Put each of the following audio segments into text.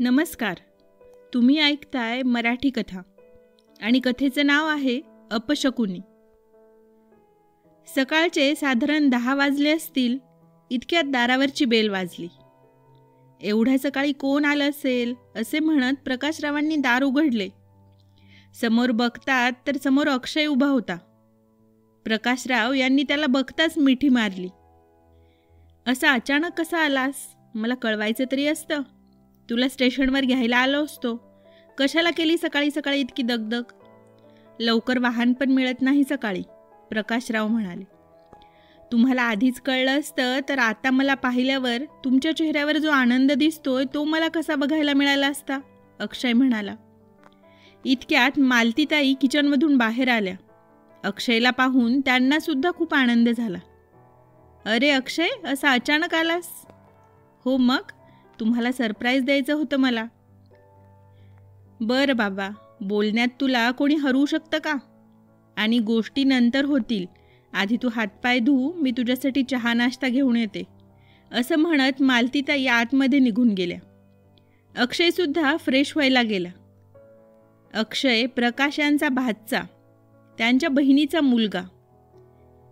नमस्कार. तुम्ही ऐकताय मराठी कथा आणि कथेचं नाव आहे अपशकुनी. सकाळचे साधारण 10 वाजले असतील इतक्यात दारावरची बेल वाजली. एवढ्या सकाळी कोण आलं असेल असे म्हणत प्रकाशरावांनी दार उघडले. समोर बघतात तर समोर अक्षय उभा होता. प्रकाशराव यांनी त्याला बघताच मिठी मारली. असा अचानक कसा आलास? मला कळवायचं तरी असतं. तुला स्टेशनवर घ्यायला आलो असतो. कशाला केली सकाळी सकाळी इतकी दगदग? लवकर वाहन पण मिळत नाही सकाळी, प्रकाशराव म्हणाले. तुम्हाला आधीच कळलं असतं तर आता मला पाहिल्यावर तुमच्या चेहऱ्यावर जो आनंद दिसतोय तो मला कसा बघायला मिळाला असता, अक्षय म्हणाला. इतक्यात मालतीताई किचनमधून बाहेर आल्या. अक्षयला पाहून त्यांना सुद्धा खूप आनंद झाला. अरे अक्षय, असा अचानक आलास? हो मग, तुम्हाला सरप्राईज द्यायचं होतं मला. बरं बाबा, बोलण्यात तुला कोणी हरवू शकतं का? आणि गोष्टी नंतर होतील. आधी तू हातपाय धू, मी तुझ्यासाठी चहा नाश्ता घेऊन येते, असं म्हणत मालतीताई आतमध्ये निघून गेल्या. अक्षयसुद्धा फ्रेश व्हायला गेला. अक्षय प्रकाश यांचा भाचा, त्यांच्या बहिणीचा मुलगा.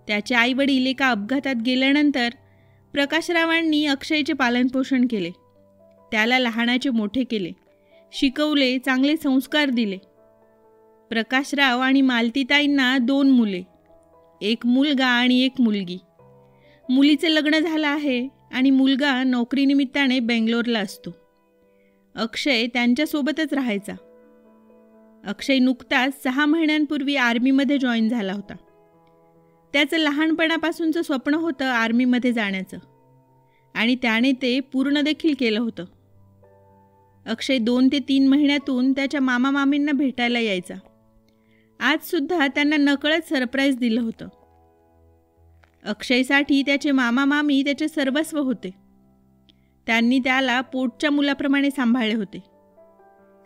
त्याचे आईवडील एका अपघातात गेल्यानंतर प्रकाशरावांनी अक्षयचे पालनपोषण केले. त्याला लहानाचे मोठे केले, शिकवले, चांगले संस्कार दिले. प्रकाशराव आणि मालतीताईंना 2 मुले, एक मुलगा आणि एक मुलगी. मुलीचं लग्न झालं आहे आणि मुलगा नोकरीनिमित्ताने बेंगलोरला असतो. अक्षय त्यांच्यासोबतच राहायचा. अक्षय नुकताच 6 महिन्यांपूर्वी आर्मीमध्ये जॉईन झाला होता. त्याचं लहानपणापासूनचं स्वप्न होतं आर्मीमध्ये जाण्याचं आणि त्याने ते पूर्ण देखील केलं होतं. अक्षय 2 ते 3 महिन्यातून त्याच्या मामा मामींना भेटायला यायचा. आजसुद्धा त्यांना नकळत सरप्राईज दिलं होतं. अक्षयसाठी त्याचे मामा मामी त्याचे सर्वस्व होते. त्यांनी त्याला पोटच्या मुलाप्रमाणे सांभाळले होते.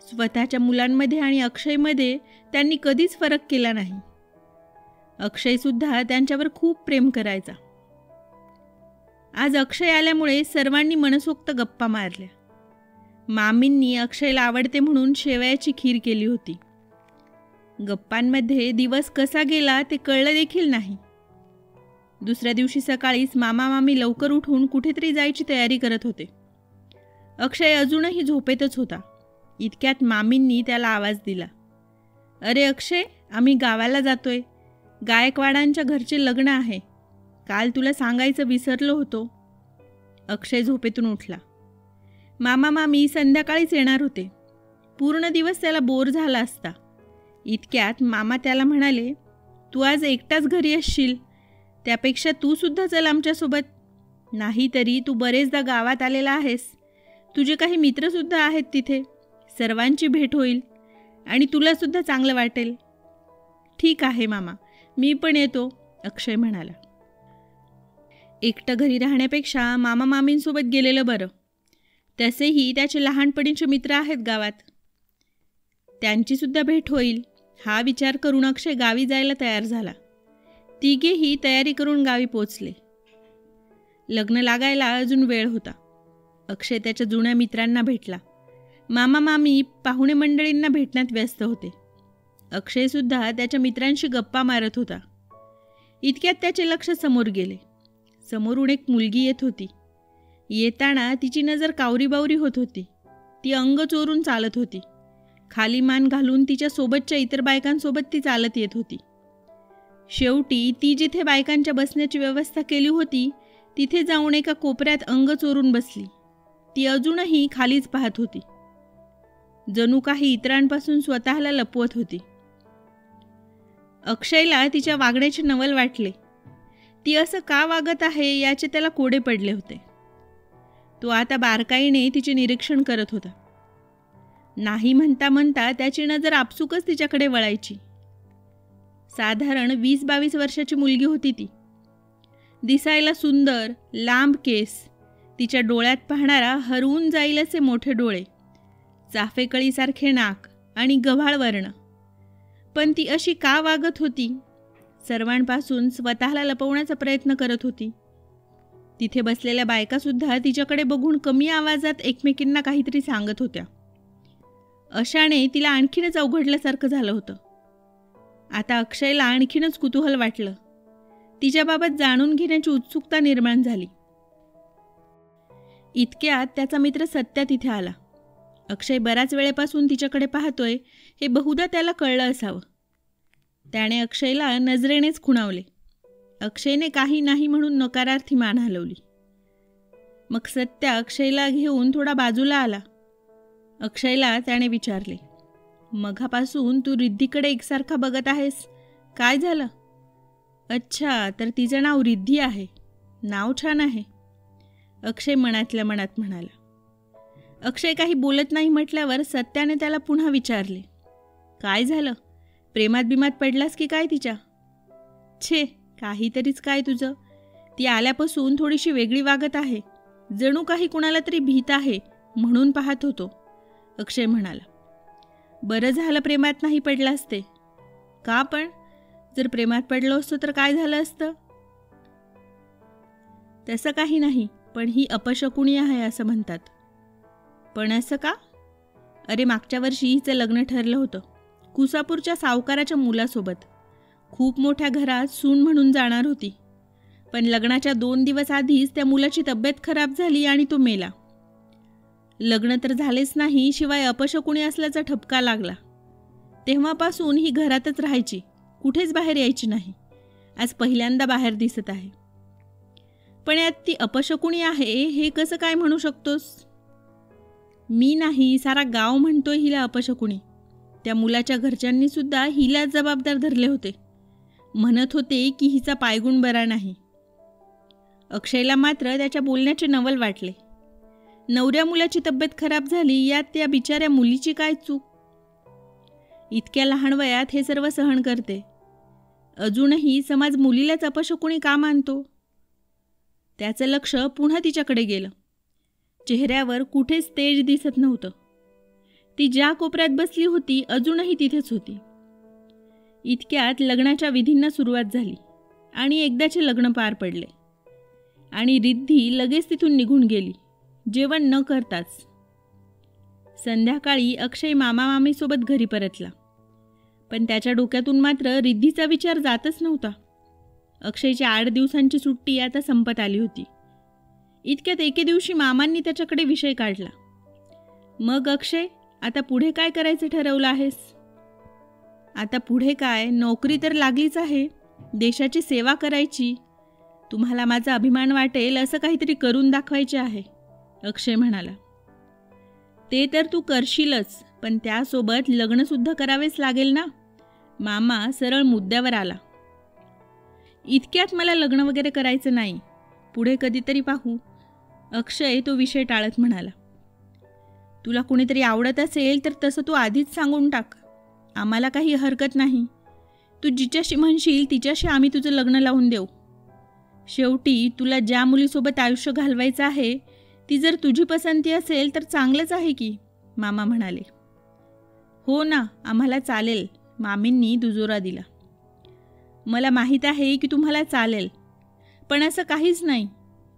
स्वतःच्या मुलांमध्ये आणि अक्षयमध्ये त्यांनी कधीच फरक केला नाही. अक्षयसुद्धा त्यांच्यावर खूप प्रेम करायचा. आज अक्षय आल्यामुळे सर्वांनी मनसोक्त गप्पा मारल्या. मामींनी अक्षयला आवडते म्हणून शेवयाची खीर केली होती. गप्पांमध्ये दिवस कसा गेला ते कळलं देखील नाही. दुसऱ्या दिवशी सकाळीच मामा मामी लवकर उठून कुठेतरी जायची तयारी करत होते. अक्षय अजूनही झोपेतच होता. इतक्यात मामींनी त्याला आवाज दिला. अरे अक्षय, आम्ही गावाला जातोय. गायकवाडांच्या घरचे लग्न आहे. काल तुला सांगायचं विसरलो होतो. अक्षय झोपेतून उठला. मामा मामी संध्याकाळीच येणार होते. पूर्ण दिवस त्याला बोर झाला असता. इतक्यात मामा त्याला म्हणाले, तू आज एकटाच घरी असशील, त्यापेक्षा तू सुद्धा चल आमच्यासोबत. नाहीतरी तू बरेचदा गावात आलेला आहेस. तुझे काही मित्रसुद्धा आहेत तिथे. सर्वांची भेट होईल आणि तुलासुद्धा चांगलं वाटेल. ठीक आहे मामा, मी पण येतो, अक्षय म्हणाला. एकटं घरी राहण्यापेक्षा मामा मामींसोबत गेलेलं बरं. तसेही त्याचे लहानपणीचे मित्र आहेत गावात. त्यांचीसुद्धा भेट होईल हा विचार करून अक्षय गावी जायला तयार झाला. तिघेही तयारी करून गावी पोचले. लग्न लागायला अजून वेळ होता. अक्षय त्याच्या जुन्या मित्रांना भेटला. मामा मामी पाहुणे मंडळींना भेटण्यात व्यस्त होते. अक्षयसुद्धा त्याच्या मित्रांशी गप्पा मारत होता. इतक्यात त्याचे लक्ष समोर गेले. समोरून एक मुलगी येत होती. येताना तिची नजर कावरीबावरी होत होती. ती अंग चोरून चालत होती. खाली मान घालून तिच्या सोबतच्या इतर बायकांसोबत ती चालत येत होती. शेवटी ती जिथे बायकांच्या बसण्याची व्यवस्था केली होती तिथे जाऊन एका कोपऱ्यात अंग चोरून बसली. ती अजूनही खालीच पाहत होती. जणू काही इतरांपासून स्वतःला लपवत होती. अक्षयला तिच्या वागण्याचे नवल वाटले. ती असं का वागत आहे याचे त्याला कोडे पडले होते. तो आता बारकाईने तिचे निरीक्षण करत होता. नाही म्हणता म्हणता त्याची नजर आपसुकच तिच्याकडे वळायची. साधारण 20-22 वर्षाची मुलगी होती ती. दिसायला सुंदर, लांब केस, तिच्या डोळ्यात पाहणारा हरवून जाईल असे मोठे डोळे, चाफेकळीसारखे नाक आणि गव्हाळ वर्ण. पण ती अशी का वागत होती? सर्वांपासून स्वतःला लपवण्याचा प्रयत्न करत होती. तिथे बसलेल्या बायकासुद्धा तिच्याकडे बघून कमी आवाजात एकमेकींना काहीतरी सांगत होत्या. अशाने तिला आणखीनच अवघडल्यासारखं झालं होतं. आता अक्षयला आणखीनच कुतूहल वाटलं. तिच्याबाबत जाणून घेण्याची उत्सुकता निर्माण झाली. इतक्यात त्याचा मित्र सत्या तिथे आला. अक्षय बऱ्याच वेळेपासून तिच्याकडे पाहतोय हे बहुधा त्याला कळलं असावं. त्याने अक्षयला नजरेनेच खुणावले. अक्षयने काही नाही म्हणून नकारार्थी मान हलवली. मग सत्या अक्षयला घेऊन थोडा बाजूला आला. अक्षयला त्याने विचारले, मघापासून तू रिद्धीकडे एकसारखा बघत आहेस, काय झालं? अच्छा, तर तिचं नाव रिद्धी आहे. नाव छान आहे, अक्षय मनातल्या मनात म्हणाला. अक्षय काही बोलत नाही म्हटल्यावर सत्याने त्याला पुन्हा विचारले, काय झालं? प्रेमात बिमात पडलास की काय तिच्या? छे, काहीतरीच काय तुझं. ती आल्यापासून थोडीशी वेगळी वागत आहे, जणू काही कुणाला तरी भीत आहे म्हणून पाहत होतो, अक्षय म्हणाला. बरं झालं प्रेमात नाही पडलास ते. का पण? जर प्रेमात पडलो असतो तर काय झालं असतं? तसं काही नाही, पण ही अपशकुनी आहे असं म्हणतात. पण असं का? अरे, मागच्या वर्षी हिचं लग्न ठरलं होतं कुसापूरच्या सावकाराच्या मुलासोबत. खूप मोठ्या घरात सून म्हणून जाणार होती. पण लग्नाच्या 2 दिवस आधीच त्या मुलाची तब्येत खराब झाली आणि तो मेला. लग्न तर झालेच नाही, शिवाय अपशकुनी असल्याचा ठपका लागला. तेव्हापासून ही घरातच राहायची, कुठेच बाहेर यायची नाही. आज पहिल्यांदा बाहेर दिसत आहे. पण यात ती अपशकुनी आहे हे कसं काय म्हणू शकतोस? मी नाही, सारा गाव म्हणतोय हिला अपशकुनी. त्या मुलाच्या घरच्यांनी सुद्धा हिला जबाबदार धरले होते. म्हणत होते की हिचा पायगुण बरा नाही. अक्षयला मात्र त्याच्या बोलण्याचे नवल वाटले. नवऱ्या मुलाची तब्येत खराब झाली, यात त्या बिचाऱ्या मुलीची काय चूक? इतक्या लहान वयात हे सर्व सहन करते. अजूनही समाज मुलीलाच अपशकुनी का मानतो? त्याचं लक्ष पुन्हा तिच्याकडे गेलं. चेहऱ्यावर कुठेच तेज दिसत नव्हतं. ती ज्या कोपऱ्यात बसली होती अजूनही तिथेच होती. इतक्यात लग्नाच्या विधींना सुरुवात झाली आणि एकदाचे लग्न पार पडले आणि रिद्धी लगेच तिथून निघून गेली, जेवण न करताच. संध्याकाळी अक्षय मामा मामीसोबत घरी परतला, पण त्याच्या डोक्यातून मात्र रिद्धीचा विचार जातच नव्हता. अक्षयची 8 दिवसांची सुट्टी आता संपत आली होती. इतक्यात एके दिवशी मामांनी त्याच्याकडे विषय काढला. मग अक्षय, आता पुढे काय करायचं ठरवलं आहेस? आता पुढे काय, नोकरी तर लागलीच आहे, देशाची सेवा करायची. तुम्हाला माझा अभिमान वाटेल असं काहीतरी करून दाखवायचे आहे, अक्षय म्हणाला. ते तर तू करशीलच, पण त्यासोबत लग्नसुद्धा करावेच लागेल ना? मामा सरळ मुद्द्यावर आला. इतक्यात मला लग्न वगैरे करायचं नाही, पुढे कधीतरी पाहू, अक्षय तो विषय टाळत म्हणाला. तुला कुणीतरी आवडत असेल तर तसं तू आधीच सांगून टाक, आम्हाला काही हरकत नाही. तू जिच्याशी म्हणशील तिच्याशी आम्ही तुझं लग्न लावून देऊ. शेवटी तुला ज्या मुलीसोबत आयुष्य घालवायचं आहे ती जर तुझी पसंती असेल तर चांगलंच आहे की, मामा म्हणाले. हो ना, आम्हाला चालेल, मामींनी दुजोरा दिला. मला माहीत आहे की तुम्हाला चालेल, पण असं काहीच नाही.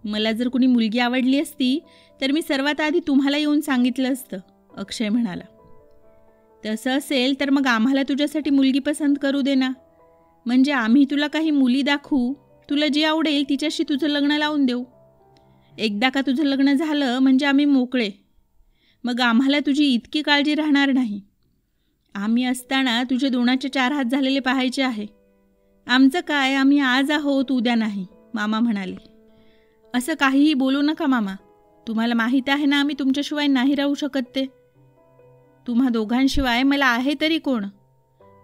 मला जर कुणी मुलगी आवडली असती तर मी सर्वात आधी तुम्हाला येऊन सांगितलं असतं, अक्षय म्हणाला. तसं असेल तर मग आम्हाला तुझ्यासाठी मुलगी पसंत करू दे ना, म्हणजे आम्ही तुला काही मुली दाखवू, तुला जी आवडेल तिच्याशी तुझं लग्न लावून देऊ. एकदा का तुझं लग्न झालं म्हणजे आम्ही मोकळे, मग आम्हाला तुझी इतकी काळजी राहणार नाही. आम्ही असताना तुझे 2चे 4 हात झालेले पाहायचे आहे. आमचं काय, आम्ही आज आहोत उद्या नाही, मामा म्हणाले. असं काहीही बोलू नका मामा, तुम्हाला माहीत आहे ना आम्ही तुमच्याशिवाय नाही राहू शकत ते. तुम्हा दोघांशिवाय मला आहे तरी कोण?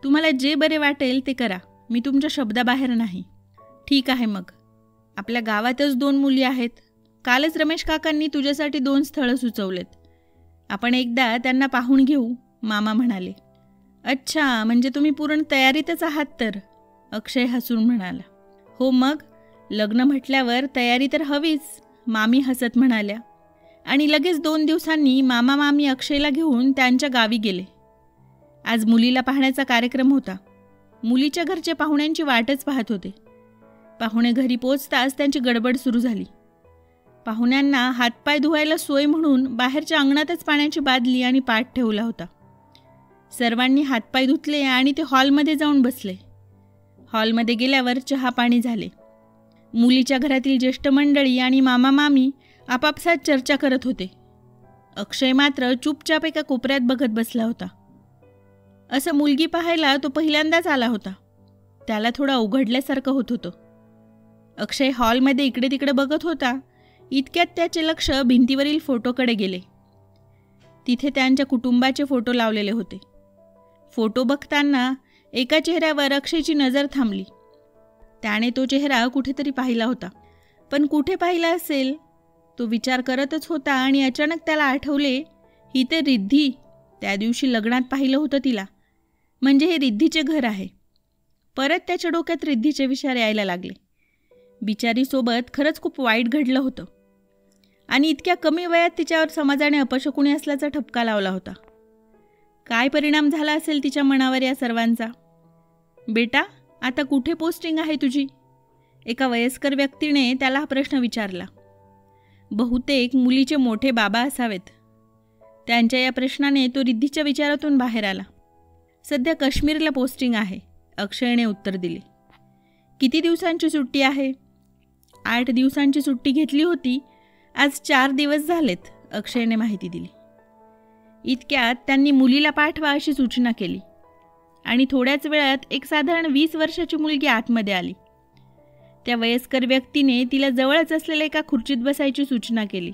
तुम्हाला जे बरे वाटेल ते करा, मी तुमच्या शब्दाबाहेर नाही. ठीक आहे, मग आपल्या गावातच 2 मुली आहेत. कालच रमेश काकांनी तुझ्यासाठी 2 स्थळं सुचवलेत. आपण एकदा त्यांना पाहून घेऊ, मामा म्हणाले. अच्छा, म्हणजे तुम्ही पूर्ण तयारीतच आहात तर, अक्षय हसून म्हणाला. हो मग, लग्न म्हटल्यावर तयारी तर हवीच, मामी हसत म्हणाल्या. आणि लगेच 2 दिवसांनी मामा मामी अक्षयला घेऊन त्यांच्या गावी गेले. आज मुलीला पाहण्याचा कार्यक्रम होता. मुलीच्या घरचे पाहुण्यांची वाटच पाहत होते. पाहुणे घरी पोचताच त्यांची गडबड सुरू झाली. पाहुण्यांना हातपाय धुवायला सोय म्हणून बाहेरच्या अंगणातच पाण्याची बादली आणि पाट ठेवला होता. सर्वांनी हातपाय धुतले आणि ते हॉलमध्ये जाऊन बसले. हॉलमध्ये गेल्यावर चहा पाणी झाले. मुलीच्या घरातील ज्येष्ठ मंडळी आणि मामा मामी आपापसात चर्चा करत होते. अक्षय मात्र चुपचाप एका कोपऱ्यात बघत बसला होता. असं मुलगी पाहायला तो पहिल्यांदाच आला होता. त्याला थोडं अवघडल्यासारखं होत होतं. अक्षय हॉलमध्ये इकडे तिकडे बघत होता. इतक्यात त्याचे लक्ष भिंतीवरील फोटोकडे गेले. तिथे त्यांच्या कुटुंबाचे फोटो लावलेले होते. फोटो बघताना एका चेहऱ्यावर अक्षयची नजर थांबली. त्याने तो चेहरा कुठेतरी पाहिला होता, पण कुठे पाहिला असेल तो विचार करतच होता आणि अचानक त्याला आठवले, ही तर रिद्धी, त्या दिवशी लग्नात पाहिलं होतं तिला, म्हणजे हे रिद्धीचे घर आहे. परत त्याच्या डोक्यात रिद्धीचे विचार यायला लागले. बिचारीसोबत खरंच खूप वाईट घडलं होतं आणि इतक्या कमी वयात तिच्यावर समाजाने अपशकुनी असल्याचा ठपका लावला होता. काय परिणाम झाला असेल तिच्या मनावर या सर्वांचा. बेटा, आता कुठे पोस्टिंग आहे तुझी? एका वयस्कर व्यक्तीने त्याला हा प्रश्न विचारला. बहुतेक मुलीचे मोठे बाबा असावेत. त्यांच्या या प्रश्नाने तो रिद्धीच्या विचारातून बाहेर आला. सध्या काश्मीरला पोस्टिंग आहे, अक्षयने उत्तर दिले. किती दिवसांची सुट्टी आहे? 8 दिवसांची सुट्टी घेतली होती, आज 4 दिवस झालेत, अक्षयने माहिती दिली. इतक्यात त्यांनी मुलीला पाठवा अशी सूचना केली आणि थोड्याच वेळात एक साधारण 20 वर्षाची मुलगी आतमध्ये आली. त्या वयस्कर व्यक्तीने तिला जवळच असलेल्या एका खुर्चीत बसायची सूचना केली.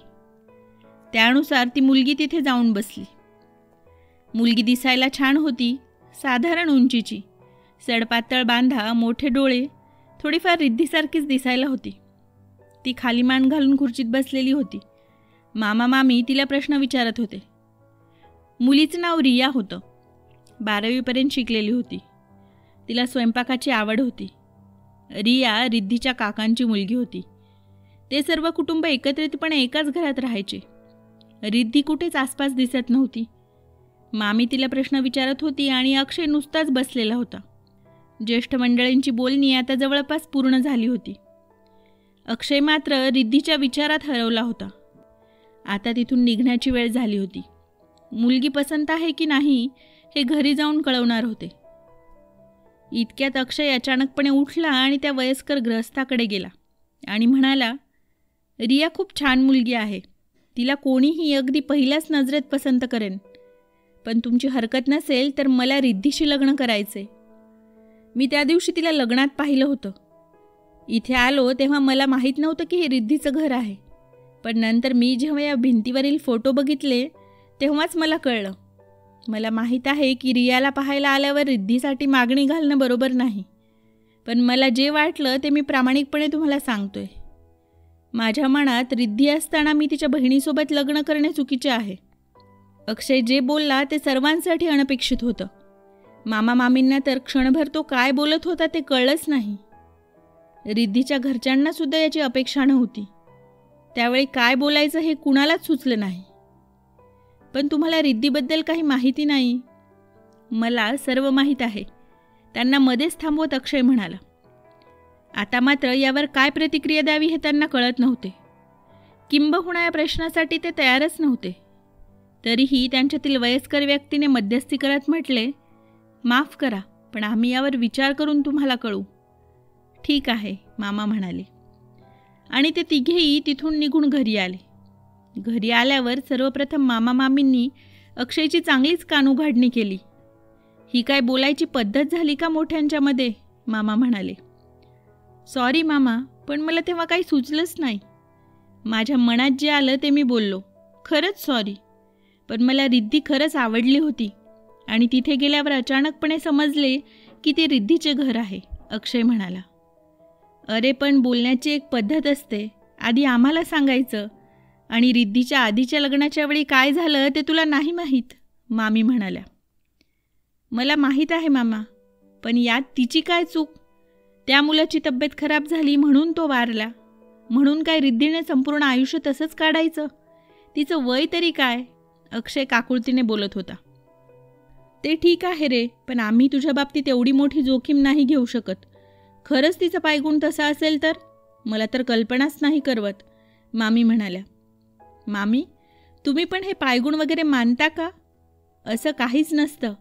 त्यानुसार ती मुलगी तिथे जाऊन बसली. मुलगी दिसायला छान होती, साधारण उंचीची, सडपातळ बांधा, मोठे डोळे, थोडीफार रिद्धीसारखीच दिसायला होती. ती खाली मान घालून खुर्चीत बसलेली होती. मामा मामी तिला प्रश्न विचारत होते. मुलीचं नाव रिया होतं. 12वीपर्यंत शिकलेली होती. तिला स्वयंपाकाची आवड होती. रिया रिद्धीच्या काकांची मुलगी होती. ते सर्व कुटुंब एकत्रितपणे एकाच घरात राहायचे. रिद्धी कुठेच आसपास दिसत नव्हती. मामी तिला प्रश्न विचारत होती आणि अक्षय नुसताच बसलेला होता. ज्येष्ठ मंडळींची बोलणी आता जवळपास पूर्ण झाली होती. अक्षय मात्र रिद्धीच्या विचारात हरवला होता. आता तिथून निघण्याची वेळ झाली होती. मुलगी पसंत आहे की नाही हे घरी जाऊन कळवणार होते. इतक्यात अक्षय अचानकपणे उठला आणि त्या वयस्कर गृहस्थाकडे गेला आणि म्हणाला, रिया खूप छान मुलगी आहे. तिला कोणीही अगदी पहिल्याच नजरेत पसंत करेन. पण तुमची हरकत नसेल तर मला रिद्धीशी लग्न करायचे. मी त्या दिवशी तिला लग्नात पाहिलं होतं. इथे आलो तेव्हा मला माहीत नव्हतं की हे रिद्धीचं घर आहे. पण नंतर मी जेव्हा या भिंतीवरील फोटो बघितले तेव्हाच मला कळलं. मला माहीत आहे की रियाला पाहायला आल्यावर रिद्धीसाठी मागणी घालणं बरोबर नाही. पण मला जे वाटलं ते मी प्रामाणिकपणे तुम्हाला सांगतोय. माझ्या मनात रिद्धी असताना मी तिच्या बहिणीसोबत लग्न करणे चुकीचे आहे. अक्षय जे बोलला ते सर्वांसाठी अनपेक्षित होतं. मामा मामींना तर क्षणभर तो काय बोलत होता ते कळलंच नाही. रिद्धीच्या घरच्यांना सुद्धा याची अपेक्षा नव्हती. त्यावेळी काय बोलायचं हे कुणालाच सुचलं नाही. पण तुम्हाला रिद्धीबद्दल काही माहिती नाही? मला सर्व माहीत आहे, त्यांना मध्येच थांबवत अक्षय म्हणाला. आता मात्र यावर काय प्रतिक्रिया द्यावी हे त्यांना कळत नव्हते. किंबहुना या प्रश्नासाठी ते तयारच नव्हते. तरीही त्यांच्यातील वयस्कर व्यक्तीने मध्यस्थी करत म्हटले, माफ करा, पण आम्ही यावर विचार करून तुम्हाला कळू. ठीक आहे, मामा म्हणाले. आणि ते तिघेही तिथून निघून घरी आले. घरी आल्यावर सर्वप्रथम मामा मामींनी अक्षयची चांगलीच कानउघाडणी केली. ही काय बोलायची पद्धत झाली का मोठ्यांच्यामध्ये? मामा म्हणाले. सॉरी मामा, पण मला तेव्हा काही सुचलंच नाही. माझ्या मनात जे आलं ते मी बोललो. खरंच सॉरी. पण मला रिद्धी खरंच आवडली होती आणि तिथे गेल्यावर अचानकपणे समजले की ते रिद्धीचे घर आहे, अक्षय म्हणाला. अरे पण बोलण्याची एक पद्धत असते. आधी आम्हाला सांगायचं. आणि रिद्धीच्या आधीच्या लग्नाच्या वेळी काय झालं ते तुला नाही माहीत, मामी म्हणाल्या. मला माहीत आहे मामा, पण यात तिची काय चूक? त्या मुलाची तब्येत खराब झाली म्हणून तो वारला. म्हणून काय रिद्धीने संपूर्ण आयुष्य तसंच काढायचं? तिचं वय तरी काय? अक्षय काकुळतीने बोलत होता. ते ठीक आहे रे, पण आम्ही तुझ्या बाबतीत एवढी मोठी जोखीम नाही घेऊ शकत. खरंच तिचा पायगुण तसा असेल तर? मला तर कल्पनाच नाही करवत, मामी म्हणाल्या. मामी, तुम्ही पण हे पायगुण वगैरे मानता का? असं काहीच नसतं.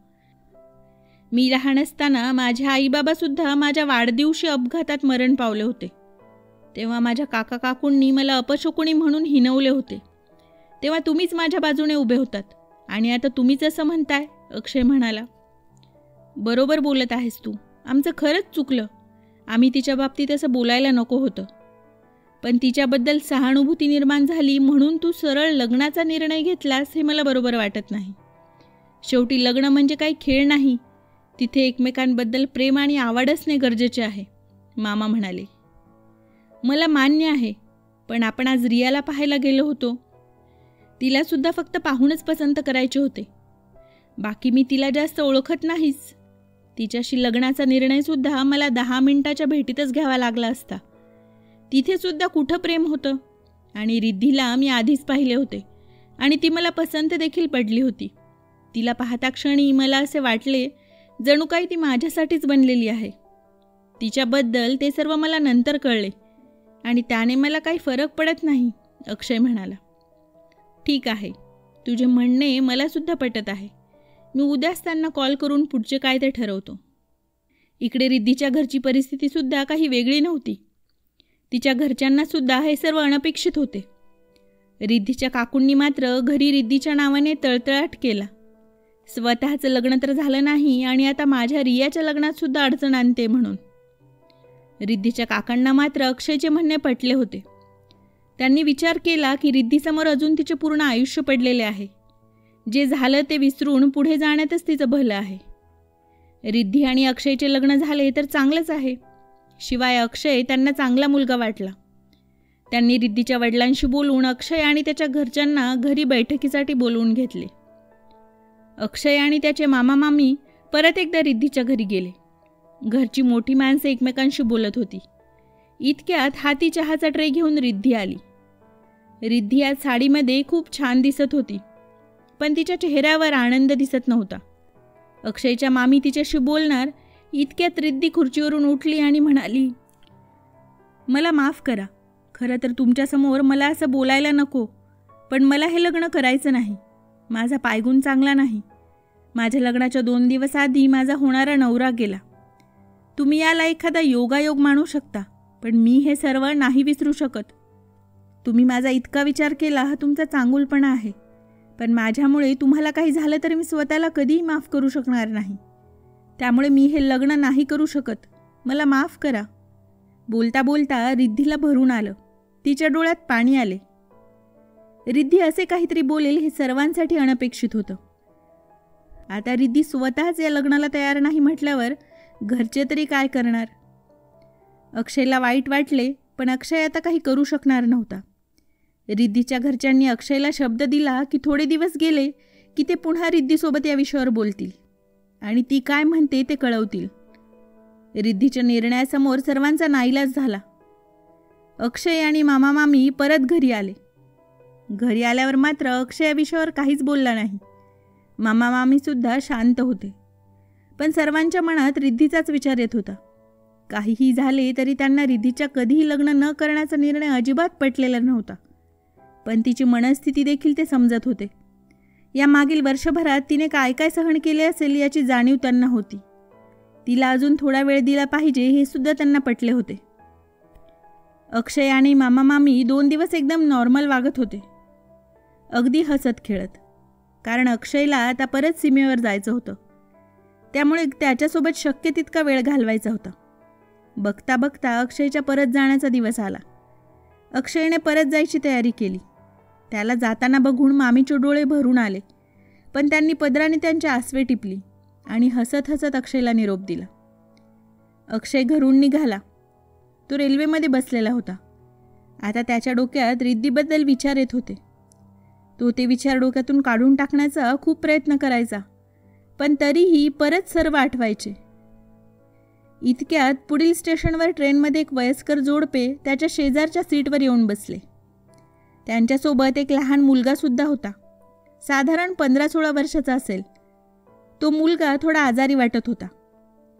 मी लहान असताना माझे आईबाबासुद्धा माझ्या वाढदिवशी अपघातात मरण पावले होते. तेव्हा माझ्या काका काकूंनी मला अपशकुनी म्हणून हिणवले होते. तेव्हा तुम्हीच माझ्या बाजूने उभे होतात आणि आता तुम्हीच असं म्हणताय, अक्षय म्हणाला. बरोबर बोलत आहेस तू. आमचं खरंच चुकलं. आम्ही तिच्या बाबतीत असं बोलायला नको होतं. पण तिच्याबद्दल सहानुभूती निर्माण झाली म्हणून तू सरळ लग्नाचा निर्णय घेतलास हे मला बरोबर वाटत नाही. शेवटी लग्न म्हणजे काही खेळ नाही. तिथे एकमेकांबद्दल प्रेम आणि आवड असणे गरजेचे आहे, मामा म्हणाले. मला मान्य आहे, पण आपण आज रियाला पाहायला गेलो होतो. तिलासुद्धा फक्त पाहूनच पसंत करायचे होते. बाकी मी तिला जास्त ओळखत नाहीच. तिच्याशी लग्नाचा निर्णयसुद्धा मला 10 मिनिटाच्या भेटीतच घ्यावा लागला असता. तिथेसुद्धा कुठं प्रेम होतं. आणि रिद्धीला मी आधीच पाहिले होते आणि ती मला पसंत देखील पडली होती. तिला पाहता क्षणी मला असे वाटले जणू काही ती माझ्यासाठीच बनलेली आहे. तिच्याबद्दल ते सर्व मला नंतर कळले आणि त्याने मला काही फरक पडत नाही, अक्षय म्हणाला. ठीक आहे, तुझे म्हणणे मलासुद्धा पटत आहे. मी उद्याच त्यांना कॉल करून पुढचे काय ते ठरवतो. इकडे रिद्धीच्या घरची परिस्थितीसुद्धा काही वेगळी नव्हती. तिच्या घरच्यांनासुद्धा हे सर्व अनपेक्षित होते. रिद्धीच्या काकूंनी मात्र घरी रिद्धीच्या नावाने तळतळाट केला. स्वतःचं लग्न तर झालं नाही आणि आता माझ्या रियाच्या लग्नातसुद्धा अडचण आणते म्हणून. रिद्धीच्या काकांना मात्र अक्षयचे म्हणणे पटले होते. त्यांनी विचार केला की रिद्धीसमोर अजून तिचे पूर्ण आयुष्य पडलेले आहे. जे झालं ते विसरून पुढे जाण्यातच तिचं भलं आहे. रिद्धी आणि अक्षयचे लग्न झाले तर चांगलंच आहे. शिवाय अक्षय त्यांना चांगला मुलगा वाटला. त्यांनी रिद्धीच्या वडिलांशी बोलून अक्षय आणि त्याच्या घरच्यांना घरी बैठकीसाठी बोलवून घेतले. अक्षय आणि त्याचे मामा मामी परत एकदा रिद्धीच्या घरी गेले. घरची मोठी माणसे एकमेकांशी बोलत होती. इतक्यात हाती चहाचा ट्रे घेऊन रिद्धी आली. रिद्धी आज साडीमध्ये खूप छान दिसत होती, पण तिच्या चेहऱ्यावर आनंद दिसत नव्हता. अक्षयच्या मामी तिच्याशी बोलणार इतक्यात रिद्धी खुर्चीवरून उठली आणि म्हणाली, मला माफ करा. खरं तर तुमच्यासमोर मला असं बोलायला नको, पण मला हे लग्न करायचं नाही. माझा पायगुण चांगला नाही. माझ्या लग्नाच्या 2 दिवस आधी माझा होणारा नवरा गेला. तुम्ही याला एखादा योगायोग मानू शकता, पण मी हे सर्व नाही विसरू शकत. तुम्ही माझा इतका विचार केला हा तुमचा चांगुलपणा आहे, पण माझ्यामुळे तुम्हाला काही झालं तर मी स्वतःला कधीही माफ करू शकणार नाही. त्यामुळे मी हे लग्न नाही करू शकत. मला माफ करा. बोलता बोलता रिद्धीला भरून आलं. तिच्या डोळ्यात पाणी आले. रिद्धी असे काहीतरी बोलेल हे सर्वांसाठी अनपेक्षित होतं. आता रिद्धी स्वतःच या लग्नाला तयार नाही म्हटल्यावर घरचे तरी काय करणार. अक्षयला वाईट वाटले, पण अक्षय आता काही करू शकणार नव्हता. रिद्धीच्या घरच्यांनी अक्षयला शब्द दिला की थोडे दिवस गेले की ते पुन्हा रिद्धीसोबत या विषयावर बोलतील आणि ती काय म्हणते ते कळवतील. रिद्धीच्या निर्णयासमोर सर्वांचा नाईलाज झाला. अक्षय आणि मामा मामी परत घरी आले. घरी आल्यावर मात्र अक्षय या विषयावर काहीच बोलला नाही. मामा मामीसुद्धा शांत होते, पण सर्वांच्या मनात रिद्धीचाच विचार येत होता. काहीही झाले तरी त्यांना रिद्धीच्या कधीही लग्न न करण्याचा निर्णय अजिबात पटलेला नव्हता, पण तिची मनस्थिती देखील ते समजत होते. या मागील वर्षभरात तिने काय काय सहन केले असेल याची जाणीव त्यांना होती. तिला अजून थोडा वेळ दिला पाहिजे हे सुद्धा त्यांना पटले होते. अक्षय आणि मामा मामी 2 दिवस एकदम नॉर्मल वागत होते, अगदी हसत खेळत. कारण अक्षयला आता परत सीमेवर जायचं होतं, त्यामुळे त्याच्यासोबत शक्य तितका वेळ घालवायचा होता. बघता बघता अक्षयच्या परत जाण्याचा दिवस आला. अक्षयने परत जायची तयारी केली. त्याला जाताना बघून मामीचे डोळे भरून आले, पण त्यांनी पदराने त्यांची आसवे टिपली आणि हसत हसत अक्षयला निरोप दिला. अक्षय घरून निघाला. तो रेल्वेमध्ये बसलेला होता. आता त्याच्या डोक्यात रिद्धीबद्दल विचार येत होते. तो ते विचार डोक्यातून काढून टाकण्याचा खूप प्रयत्न करायचा, पण तरीही परत सर्व आठवायचे. इतक्यात पुढील स्टेशनवर ट्रेनमध्ये एक वयस्कर जोडपे त्याच्या शेजारच्या सीटवर येऊन बसले. त्यांच्यासोबत एक लहान मुलगासुद्धा होता. साधारण 15-16 वर्षाचा असेल. तो मुलगा थोडा आजारी वाटत होता.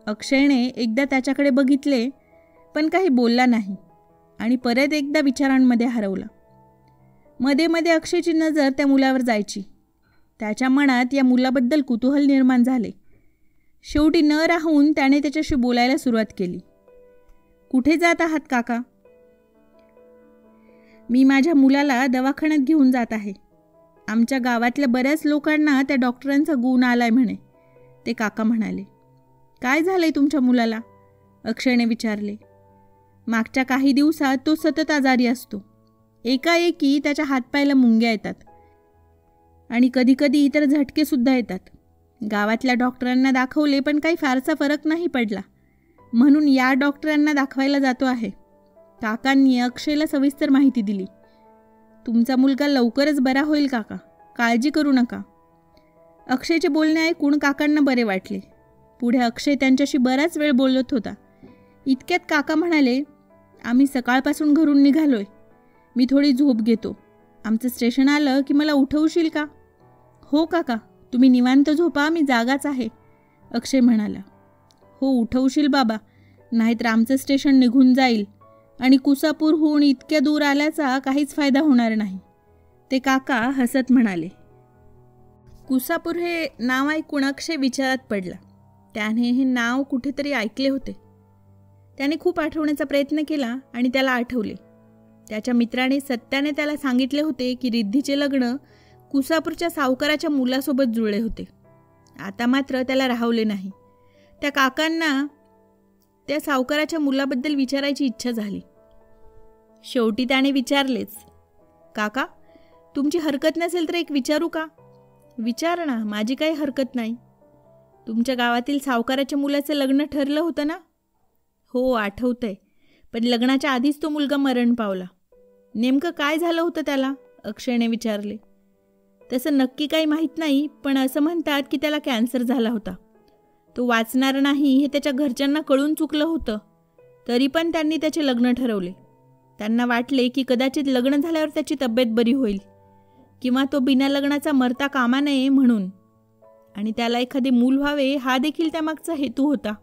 अक्षयने एकदा त्याच्याकडे बघितले, पण काही बोलला नाही आणि परत एकदा विचारांमध्ये हरवला. मध्ये मध्ये अक्षयची नजर त्या मुलावर जायची. त्याच्या मनात या मुलाबद्दल कुतूहल निर्माण झाले. शेवटी न राहून त्याने त्याच्याशी बोलायला सुरुवात केली. कुठे जात आहात काका? मी माझ्या मुलाला दवाखान्यात घेऊन जात आहे. आमच्या गावातल्या बऱ्याच लोकांना त्या डॉक्टरांचा गुण आलाय म्हणे, ते काका म्हणाले. काय झालंय तुमच्या मुलाला? अक्षयने विचारले. मागच्या काही दिवसात तो सतत आजारी असतो. एकाएकी त्याच्या हातपायला मुंग्या येतात आणि कधीकधी इतर झटकेसुद्धा येतात. गावातल्या डॉक्टरांना दाखवले पण काही फारसा फरक नाही पडला, म्हणून या डॉक्टरांना दाखवायला जातो आहे. काकांनी अक्षयला सविस्तर माहिती दिली. तुमचा मुलगा लवकरच बरा होईल काका, काळजी करू नका. अक्षयचे बोलणे ऐकून काकांना बरे वाटले. पुढे अक्षय त्यांच्याशी बराच वेळ बोलत होता. इतक्यात काका म्हणाले, आम्ही सकाळपासून घरून निघालोय. मी थोडी झोप घेतो. आमचं स्टेशन आलं की मला उठवशील का? हो काका, तुम्ही निवांत झोपा, मी जागाच आहे, अक्षय म्हणाला. हो उठवशील बाबा, नाहीतर आमचं स्टेशन निघून जाईल आणि कुसापूरहून इतक्या दूर आल्याचा काहीच फायदा होणार नाही, ते काका हसत म्हणाले. कुसापूर हे नाव ऐकून अक्षय विचारात पडला. त्याने हे नाव कुठेतरी ऐकले होते. त्याने खूप आठवण्याचा प्रयत्न केला आणि त्याला आठवले. त्याच्या मित्राने सत्याने त्याला सांगितले होते की रिद्धीचे लग्न कुसापूरच्या सावकाराच्या मुलासोबत जुळले होते. आता मात्र त्याला राहवले नाही. त्या काकांना त्या सावकाराच्या मुलाबद्दल विचारायची इच्छा झाली. शेवटी त्याने विचारलेच. काका, तुमची हरकत नसेल तर एक विचारू का? विचार ना, माझी काही हरकत नाही. तुमच्या गावातील सावकाराच्या मुलाचं लग्न ठरलं होतं ना? हो आठवतंय, पण लग्नाच्या आधीच तो मुलगा मरण पावला. नेमकं काय झालं होतं त्याला? अक्षयने विचारले. तसं नक्की काही माहीत नाही, पण असं म्हणतात की त्याला कॅन्सर झाला होता. तो वाचणार नाही हे त्याच्या घरच्यांना कळून चुकलं होतं. तरी पण त्यांनी त्याचे लग्न ठरवले. त्यांना वाटले की कदाचित लग्न झाल्यावर त्याची तब्येत बरी होईल किंवा तो बिना लग्नाचा मरता कामा नये म्हणून, आणि त्याला एखादे मूल व्हावे हा देखील त्यामागचा हेतू होता.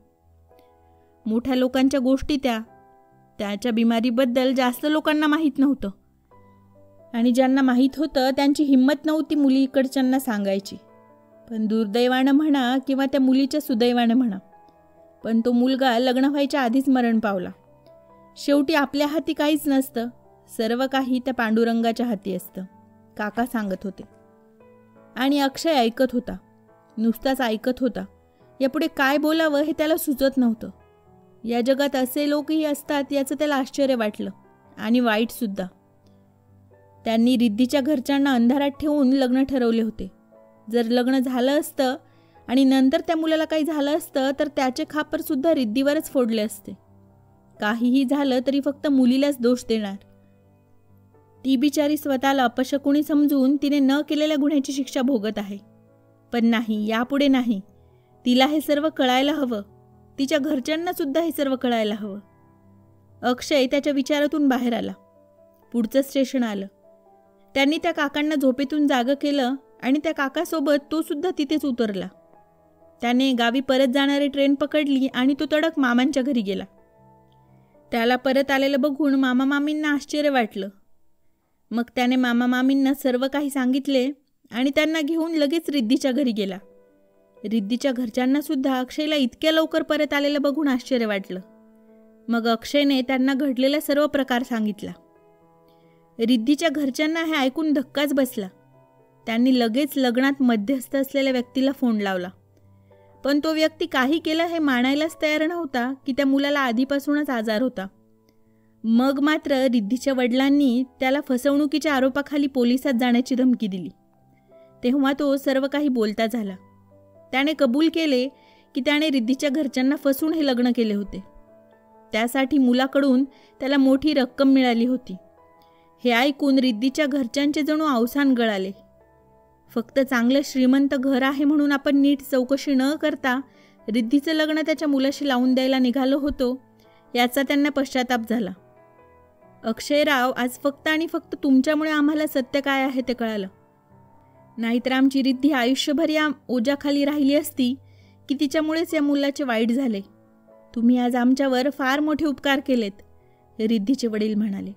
मोठ्या लोकांच्या गोष्टी त्याच्या बिमारीबद्दल जास्त लोकांना माहीत नव्हतं, आणि ज्यांना माहीत होतं त्यांची हिंमत नव्हती मुलीकडच्यांना सांगायची. पण दुर्दैवानं म्हणा किंवा त्या मुलीच्या सुदैवानं म्हणा, पण तो मुलगा लग्न व्हायच्या आधीच मरण पावला. शेवटी आपल्या हाती काहीच नसतं, सर्व काही त्या पांडुरंगाच्या हाती असतं, काका सांगत होते. आणि अक्षय ऐकत होता, नुसताच ऐकत होता. यापुढे काय बोलावं हे त्याला सुचत नव्हतं. या जगात असे लोकही असतात याचं त्याला आश्चर्य वाटलं, आणि वाईटसुद्धा. त्यांनी रिद्धीच्या घरच्यांना अंधारात ठेवून लग्न ठरवले होते. जर लग्न झालं असतं आणि नंतर त्या मुलाला काही झालं असतं तर त्याचे खापरसुद्धा रिद्धीवरच फोडले असते. काहीही झालं तरी फक्त मुलीलाच दोष देणार. ती बिचारी स्वतःला अपशकुनी समजून तिने न केलेल्या गुन्ह्याची शिक्षा भोगत आहे. पण नाही, यापुढे नाही. तिला हे सर्व कळायला हवं. तिच्या घरच्यांना सुद्धा हे सर्व कळायला हवं. अक्षय त्याच्या विचारातून बाहेर आला. पुढचं स्टेशन आलं. त्यांनी त्या काकांना झोपेतून जागं केलं आणि त्या काकासोबत तो सुद्धा तिथेच उतरला. त्याने गावी परत जाणारी ट्रेन पकडली आणि तो तडक मामांच्या घरी गेला. त्याला परत आलेलं बघून मामा मामींना आश्चर्य वाटलं. मग त्याने मामा मामींना सर्व काही सांगितले आणि त्यांना घेऊन लगेच रिद्धीच्या घरी गेला. रिद्धीच्या घरच्यांना सुद्धा अक्षयला इतक्या लवकर परत आलेलं बघून आश्चर्य वाटलं. मग अक्षयने त्यांना घडलेला सर्व प्रकार सांगितला. रिद्धीच्या घरच्यांना हे ऐकून धक्काच बसला. त्यांनी लगेच लग्नात मध्यस्थ असलेल्या व्यक्तीला फोन लावला, पण तो व्यक्ती काही केलं हे मानायलाच तयार नव्हता की त्या मुलाला आधीपासूनच आजार होता. मग मात्र रिद्धीच्या वडिलांनी त्याला फसवणुकीच्या आरोपाखाली पोलिसात जाण्याची धमकी दिली. तेव्हा तो सर्व काही बोलता झाला. त्याने कबूल केले की त्याने रिद्धीच्या घरच्यांना फसवून हे लग्न केले होते. त्यासाठी मुलाकडून त्याला मोठी रक्कम मिळाली होती. हे ऐकून रिद्धीच्या घरच्यांचे जणू अवसान गळाले. फक्त चांगलं श्रीमंत घर आहे म्हणून आपण नीट चौकशी न करता रिद्धीचं लग्न त्याच्या मुलाशी लावून द्यायला निघालो होतो, याचा त्यांना पश्चाताप झाला. अक्षयराव, आज फक्त आणि फक्त तुमच्यामुळे आम्हाला सत्य काय आहे ते कळालं. नाहीतर आमची रिद्धी आयुष्यभर या ओझ्याखाली राहिली असती की तिच्यामुळेच या मुलाचे वाईट झाले. तुम्ही आज आमच्यावर फार मोठे उपकार केलेत, रिद्धीचे वडील म्हणाले.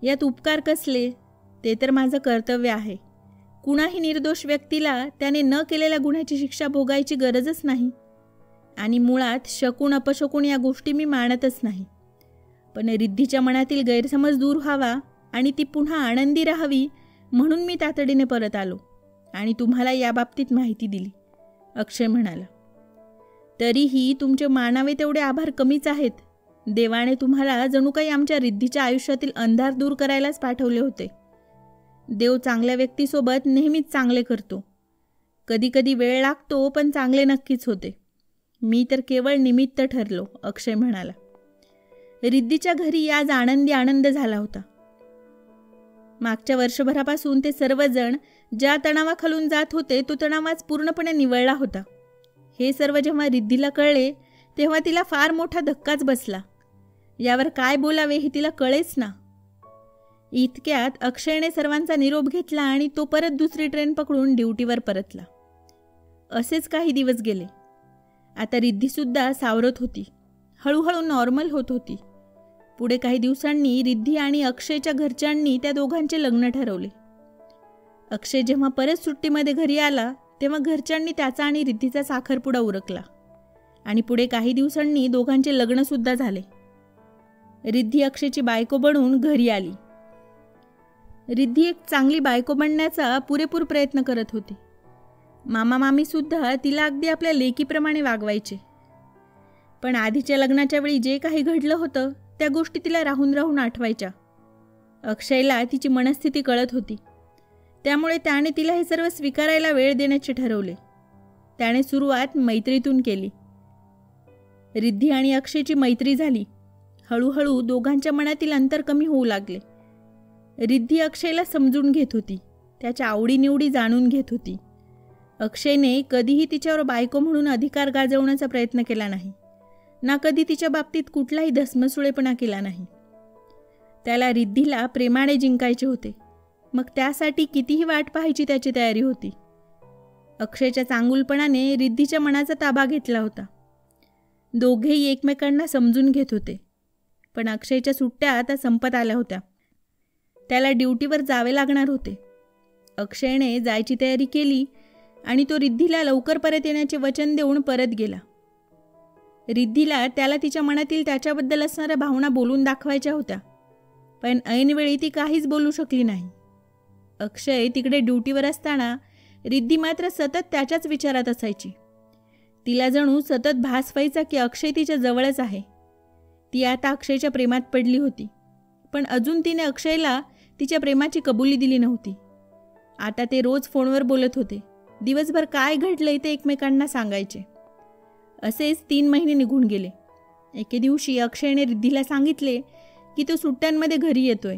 यात उपकार कसले, ते तर माझं कर्तव्य आहे. कुणाही निर्दोष व्यक्तीला त्याने न केलेल्या गुन्ह्याची शिक्षा भोगायची गरजच नाही. आणि मुळात शकून अपशकून या गोष्टी मी मानतच नाही. पण रिद्धीच्या मनातील गैरसमज दूर व्हावा आणि ती पुन्हा आनंदी राहावी म्हणून मी तातडीने परत आलो आणि तुम्हाला याबाबतीत माहिती दिली, अक्षय म्हणाला. तरीही तुमचे मानावे तेवढे आभार कमीच आहेत. देवाने तुम्हाला जणू काही आमच्या रिद्धीच्या आयुष्यातील अंधार दूर करायलाच पाठवले होते. देव चांगल्या व्यक्तीसोबत नेहमीच चांगले करतो. कधी कधी वेळ लागतो, पण चांगले नक्कीच होते. मी तर केवळ निमित्त ठरलो, अक्षय म्हणाला. रिद्धीच्या घरी आज आनंदी आनंद झाला होता. मागच्या वर्षभरापासून ते सर्वजण ज्या तणावाखालून जात होते तो तणाव आज पूर्णपणे निवळला होता. हे सर्व जेव्हा रिद्धीला कळले तेव्हा तिला फार मोठा धक्काच बसला. यावर काय बोलावे हे तिला कळेच ना. इतक्यात अक्षयने सर्वांचा निरोप घेतला आणि तो परत दुसरी ट्रेन पकडून ड्युटीवर परतला. असेच काही दिवस गेले. आता रिद्धीसुद्धा सावरत होती, हळूहळू नॉर्मल होत होती. पुढे काही दिवसांनी रिद्धी आणि अक्षयच्या घरच्यांनी त्या दोघांचे लग्न ठरवले. अक्षय जेव्हा परत सुट्टीमध्ये घरी आला तेव्हा घरच्यांनी त्याचा आणि रिद्धीचा साखरपुडा उरकला आणि पुढे काही दिवसांनी दोघांचे लग्नसुद्धा झाले. रिद्धी अक्षयची बायको बनून घरी आली. रिद्धी एक चांगली बायको बनण्याचा पुरेपूर प्रयत्न करत होती. मामा मामीसुद्धा तिला अगदी आपल्या लेकीप्रमाणे वागवायचे. पण आधीच्या लग्नाच्या वेळी जे काही घडलं होतं त्या गोष्टी तिला राहून राहून आठवायच्या. अक्षयला तिची मनस्थिती कळत होती, त्यामुळे त्याने तिला हे सर्व स्वीकारायला वेळ देण्याचे ठरवले. त्याने सुरुवात मैत्रीतून केली. रिद्धी आणि अक्षयची मैत्री झाली. हळूहळू दोघांच्या मनातील अंतर कमी होऊ लागले. रिद्धी अक्षयला समजून घेत होती, त्याच्या आवडीनिवडी जाणून घेत होती. अक्षयने कधीही तिच्यावर बायको म्हणून अधिकार गाजवण्याचा प्रयत्न केला नाही, ना कधी तिच्या बाबतीत कुठलाही धसमसुळेपणा केला नाही. त्याला रिद्धीला प्रेमाने जिंकायचे होते, मग त्यासाठी कितीही वाट पाहायची त्याची तयारी होती. अक्षयच्या चांगुलपणाने रिद्धीच्या मनाचा ताबा घेतला होता. दोघेही एकमेकांना समजून घेत होते. पण अक्षयच्या सुट्ट्या आता संपत आल्या होत्या. त्याला ड्युटीवर जावे लागणार होते. अक्षयने जायची तयारी केली आणि तो रिद्धीला लवकर परत येण्याचे वचन देऊन परत गेला. रिद्धीला त्याला तिच्या मनातील त्याच्याबद्दल असणाऱ्या भावना बोलून दाखवायच्या होत्या, पण ऐनवेळी ती काहीच बोलू शकली नाही. अक्षय तिकडे ड्युटीवर असताना रिद्धी मात्र सतत त्याच्याच विचारात असायची. तिला जणू सतत भास व्हायचा की अक्षय तिच्या जवळच आहे. ती आता अक्षयच्या प्रेमात पडली होती, पण अजून तिने अक्षयला तिच्या प्रेमाची कबुली दिली नव्हती. आता ते रोज फोनवर बोलत होते. दिवसभर काय घडलंय ते एकमेकांना सांगायचे. असेच 3 महिने निघून गेले. एके दिवशी अक्षयने रिद्धीला सांगितले की तो सुट्ट्यांमध्ये घरी येतोय.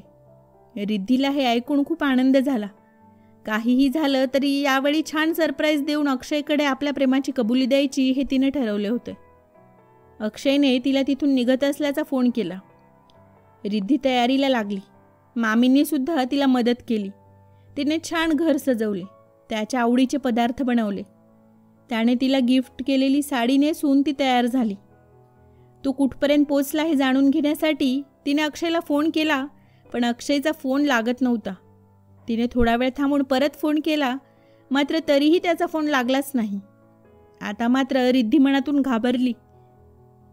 रिद्धीला हे ऐकून खूप आनंद झाला. काहीही झालं तरी यावेळी छान सरप्राईज देऊन अक्षयकडे आपल्या प्रेमाची कबुली द्यायची हे तिने ठरवले होते. अक्षयने तिला तिथून निघत असल्याचा फोन केला. रिद्धी तयारीला लागली. मामींनी सुद्धा तिला मदत केली. तिने छान घर सजवले, त्याच्या आवडीचे पदार्थ बनवले. त्याने तिला गिफ्ट केलेली साडी नेसून ती तयार झाली. तो कुठपर्यंत पोचला हे जाणून घेण्यासाठी तिने अक्षयला फोन केला, पण अक्षयचा फोन लागत नव्हता. तिने थोडा वेळ थांबून परत फोन केला, मात्र तरीही त्याचा फोन लागलाच नाही. आता मात्र रिद्धी मनातून घाबरली.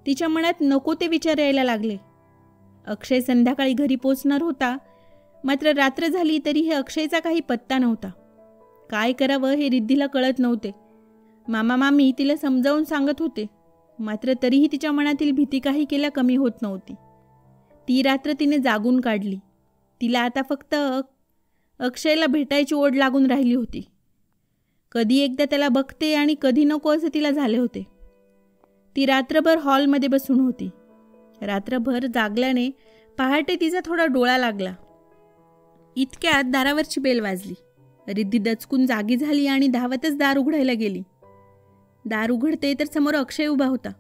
तिच्या मनात नको ते विचार यायला लागले. अक्षय संध्याकाळी घरी पोचणार होता, मात्र रात्र झाली तरीही अक्षयचा काही पत्ता नव्हता. काय करावं हे रिद्धीला कळत नव्हते. मामा मामी तिला समजावून सांगत होते, मात्र तरीही तिच्या मनातील भीती काही केल्या कमी होत नव्हती. ती रात्र तिने जागून काढली. तिला आता फक्त अक्षयला भेटायची ओढ लागून राहिली होती. कधी एकदा त्याला बघते आणि कधी नको असे तिला झाले होते. ती रात्रभर हॉलमध्ये बसून होती. रात्रभर जागल्याने पहाटे तिचा थोडा डोळा लागला. इतक्यात दारावरची बेल वाजली. रिद्धी दचकून जागी झाली आणि धावतच दार उघडायला गेली. दार उघडते तर समोर अक्षय उभा होता.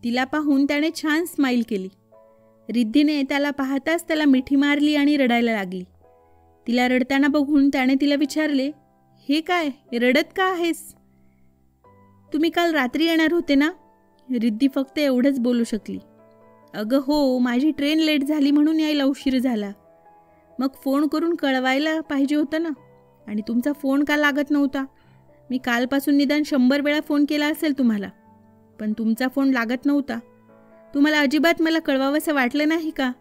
तिला पाहून त्याने छान स्माईल केली. रिद्धीने त्याला पाहताच त्याला मिठी मारली आणि रडायला लागली. तिला रडताना बघून त्याने तिला विचारले, हे काय, रडत का आहेस? तुम्ही काल रात्री येणार होते ना? रिद्धी फक्त एवढंच बोलू शकली. अगं हो, माझी ट्रेन लेट झाली म्हणून यायला उशीर झाला. मग फोन करून कळवायला पाहिजे होतं ना. आणि तुमचा फोन का लागत नव्हता? मी कालपासून निदान 100 वेळा फोन केला असेल तुम्हाला. पण तुमचा फोन लागत नव्हता. तुम्हाला अजिबात मला कळवावंसं वाटलं नाही का?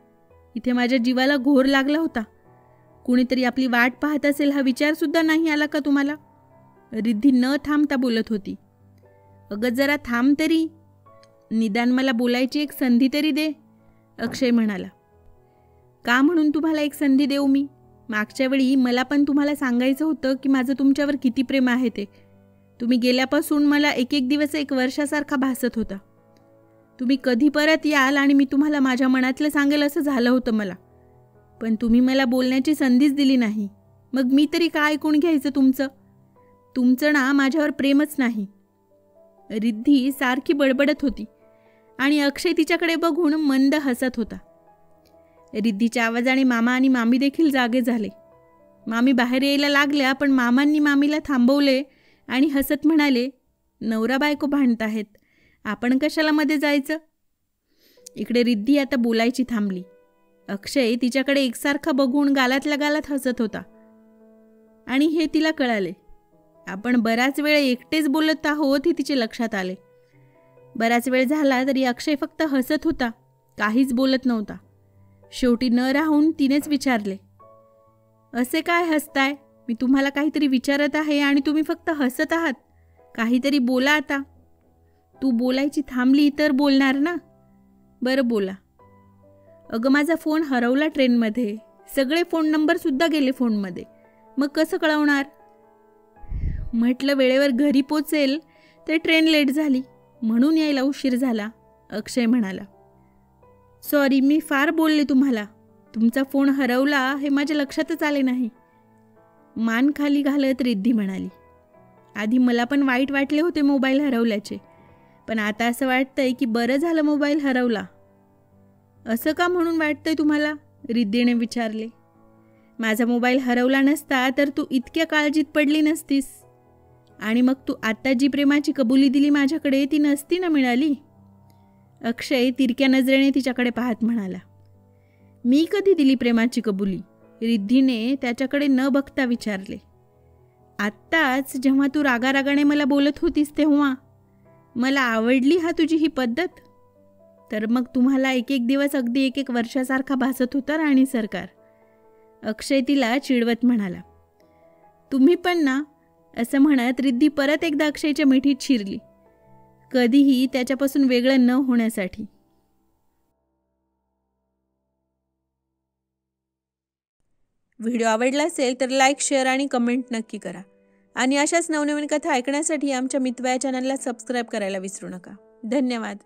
इथे माझ्या जीवाला घोर लागला होता. कुणीतरी आपली वाट पाहत असेल हा विचारसुद्धा नाही आला का तुम्हाला? रिद्धी न थांबता बोलत होती. अगं जरा थांब तरी, निदान मला बोलायची एक संधी तरी दे, अक्षय म्हणाला. का म्हणून तुम्हाला एक संधी देऊ मी? मागच्या वेळी मला पण तुम्हाला सांगायचं होतं की माझं तुमच्यावर किती प्रेम आहे ते. तुम्ही गेल्यापासून मला एक एक दिवस एक वर्षासारखा भासत होता. तुम्ही कधी परत याल आणि मी तुम्हाला माझ्या मनातलं सांगेल असं झालं होतं मला. पण तुम्ही मला बोलण्याची संधीच दिली नाही. मग मी तरी काय ऐकून घ्यायचं तुमचं? तुमचं ना माझ्यावर प्रेमच नाही. रिद्धी सारखी बडबडत होती आणि अक्षय तिच्याकडे बघून मंद हसत होता. रिद्धीच्या आवाजाने मामा आणि मामी देखील जागे झाले. मामी बाहेर यायला लागल्या, पण मामांनी मामीला थांबवले आणि हसत म्हणाले, नवरा बायको भांडत आहेत, आपण कशाला मध्ये जायचं? इकडे रिद्धी आता बोलायची थांबली. अक्षय तिच्याकडे एकसारखा बघून गालातल्या गालात हसत होता आणि हे तिला कळाले. आपण बराच वेळ एकटेच बोलत आहोत हे तिचे लक्षात आले. बराच वेळ झाला तरी अक्षय फक्त हसत होता, काहीच बोलत नव्हता. शेवटी न राहून तिनेच विचारले, असे काय हसताय? मी तुम्हाला काहीतरी विचारत आहे आणि तुम्ही फक्त हसत आहात. काहीतरी बोला आता. तू बोलायची थांबली तर बोलणार ना? बरं बोला. अगं माझा फोन हरवला ट्रेनमध्ये. सगळे फोन नंबरसुद्धा गेले फोनमध्ये. मग कसं कळवणार? म्हटलं वेळेवर घरी पोचेल तर ट्रेन लेट झाली म्हणून यायला उशीर झाला, अक्षय म्हणाला. सॉरी, मी फार बोलले तुम्हाला. तुमचा फोन हरवला हे माझ्या लक्षातच आले नाही. मान खाली घालत रिद्धी म्हणाली. आधी मला पण वाईट वाटले होते मोबाईल हरवल्याचे, पण आता असं वाटतंय की बरं झालं मोबाईल हरवला. असं का म्हणून वाटतंय तुम्हाला? रिद्धीने विचारले. माझा मोबाईल हरवला नसता तर तू इतक्या काळजीत पडली नसतीस. आणि मग तू आत्ता जी प्रेमाची कबुली दिली माझ्याकडे ती नसती ना मिळाली? अक्षय तिरक्या नजरेने तिच्याकडे पाहत म्हणाला. मी कधी दिली प्रेमाची कबुली? रिद्धीने त्याच्याकडे न बघता विचारले. आत्ताच जेव्हा तू रागारागाने मला बोलत होतीस तेव्हा. मला आवडली हा तुझी ही पद्धत? तर मग तुम्हाला एक एक दिवस अगदी एक एक वर्षासारखा भासत होता राणी सरकार, अक्षय तिला चिडवत म्हणाला. तुम्ही पण ना, असं म्हणत रिद्धी परत एकदा अक्षयच्या मिठीत शिरली, कधीही त्याच्यापासून वेगळं न होण्यासाठी. व्हिडिओ आवडला असेल तर लाईक, शेअर आणि कमेंट नक्की करा. आणि अशाच नवनवीन कथा ऐकण्यासाठी आमच्या मितवा या चॅनलला सबस्क्राईब करायला विसरू नका. धन्यवाद.